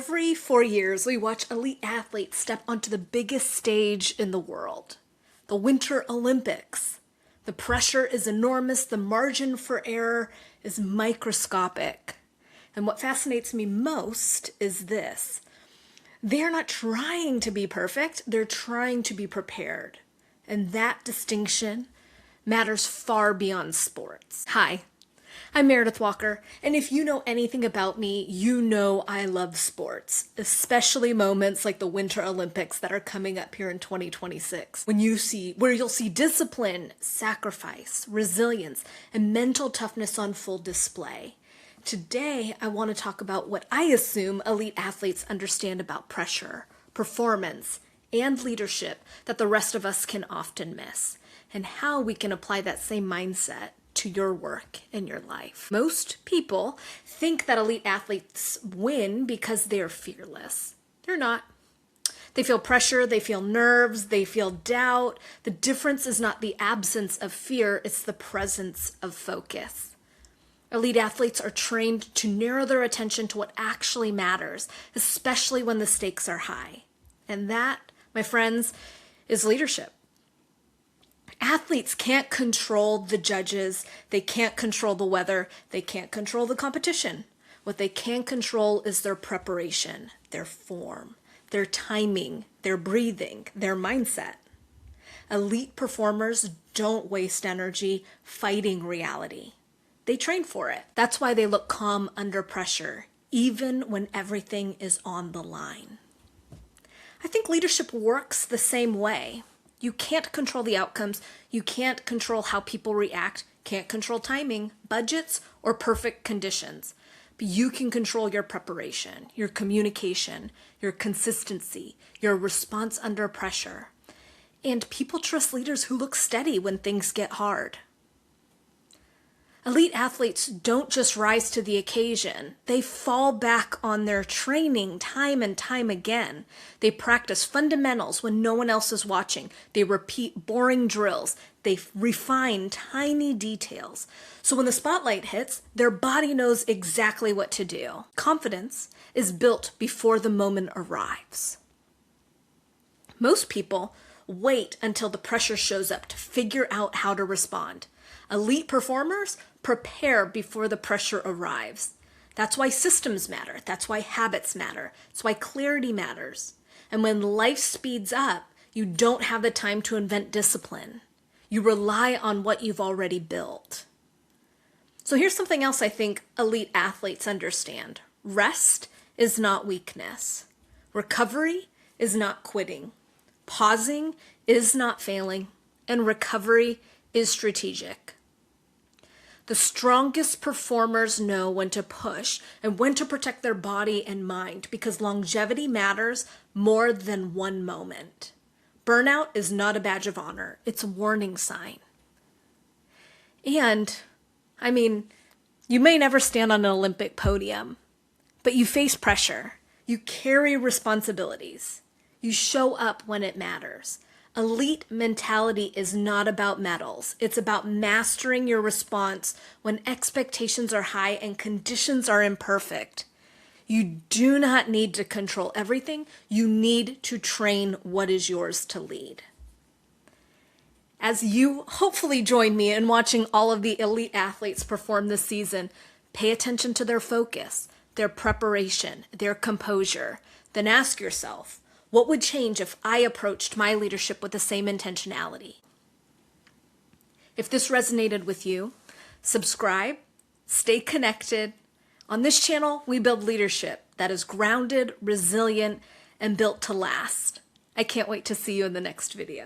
Every 4 years, we watch elite athletes step onto the biggest stage in the world, the Winter Olympics. The pressure is enormous, the margin for error is microscopic. And what fascinates me most is this. They're not trying to be perfect, they're trying to be prepared. And that distinction matters far beyond sports. Hi, I'm Meredith Walker, and if you know anything about me, you know I love sports, especially moments like the Winter Olympics that are coming up here in 2026, where you'll see discipline, sacrifice, resilience, and mental toughness on full display. Today, I want to talk about what I assume elite athletes understand about pressure, performance, and leadership that the rest of us can often miss, and how we can apply that same mindset to your work and your life. Most people think that elite athletes win because they're fearless. They're not. They feel pressure, they feel nerves, they feel doubt. The difference is not the absence of fear, it's the presence of focus. Elite athletes are trained to narrow their attention to what actually matters, especially when the stakes are high. And that, my friends, is leadership. Athletes can't control the judges, they can't control the weather, they can't control the competition. What they can control is their preparation, their form, their timing, their breathing, their mindset. Elite performers don't waste energy fighting reality. They train for it. That's why they look calm under pressure, even when everything is on the line. I think leadership works the same way. You can't control the outcomes. You can't control how people react, can't control timing, budgets, or perfect conditions. But you can control your preparation, your communication, your consistency, your response under pressure. And people trust leaders who look steady when things get hard. Elite athletes don't just rise to the occasion. They fall back on their training time and time again. They practice fundamentals when no one else is watching. They repeat boring drills. They refine tiny details. So when the spotlight hits, their body knows exactly what to do. Confidence is built before the moment arrives. Most people wait until the pressure shows up to figure out how to respond. Elite performers prepare before the pressure arrives. That's why systems matter. That's why habits matter. That's why clarity matters. And when life speeds up, you don't have the time to invent discipline. You rely on what you've already built. So here's something else I think elite athletes understand. Rest is not weakness. Recovery is not quitting. Pausing is not failing. And recovery is strategic. The strongest performers know when to push and when to protect their body and mind because longevity matters more than one moment. Burnout is not a badge of honor. It's a warning sign. And, you may never stand on an Olympic podium, but you face pressure. You carry responsibilities. You show up when it matters. Elite mentality is not about medals. It's about mastering your response when expectations are high and conditions are imperfect. You do not need to control everything. You need to train what is yours to lead. As you hopefully join me in watching all of the elite athletes perform this season, pay attention to their focus, their preparation, their composure. Then ask yourself, what would change if I approached my leadership with the same intentionality? If this resonated with you, subscribe, stay connected. On this channel, we build leadership that is grounded, resilient, and built to last. I can't wait to see you in the next video.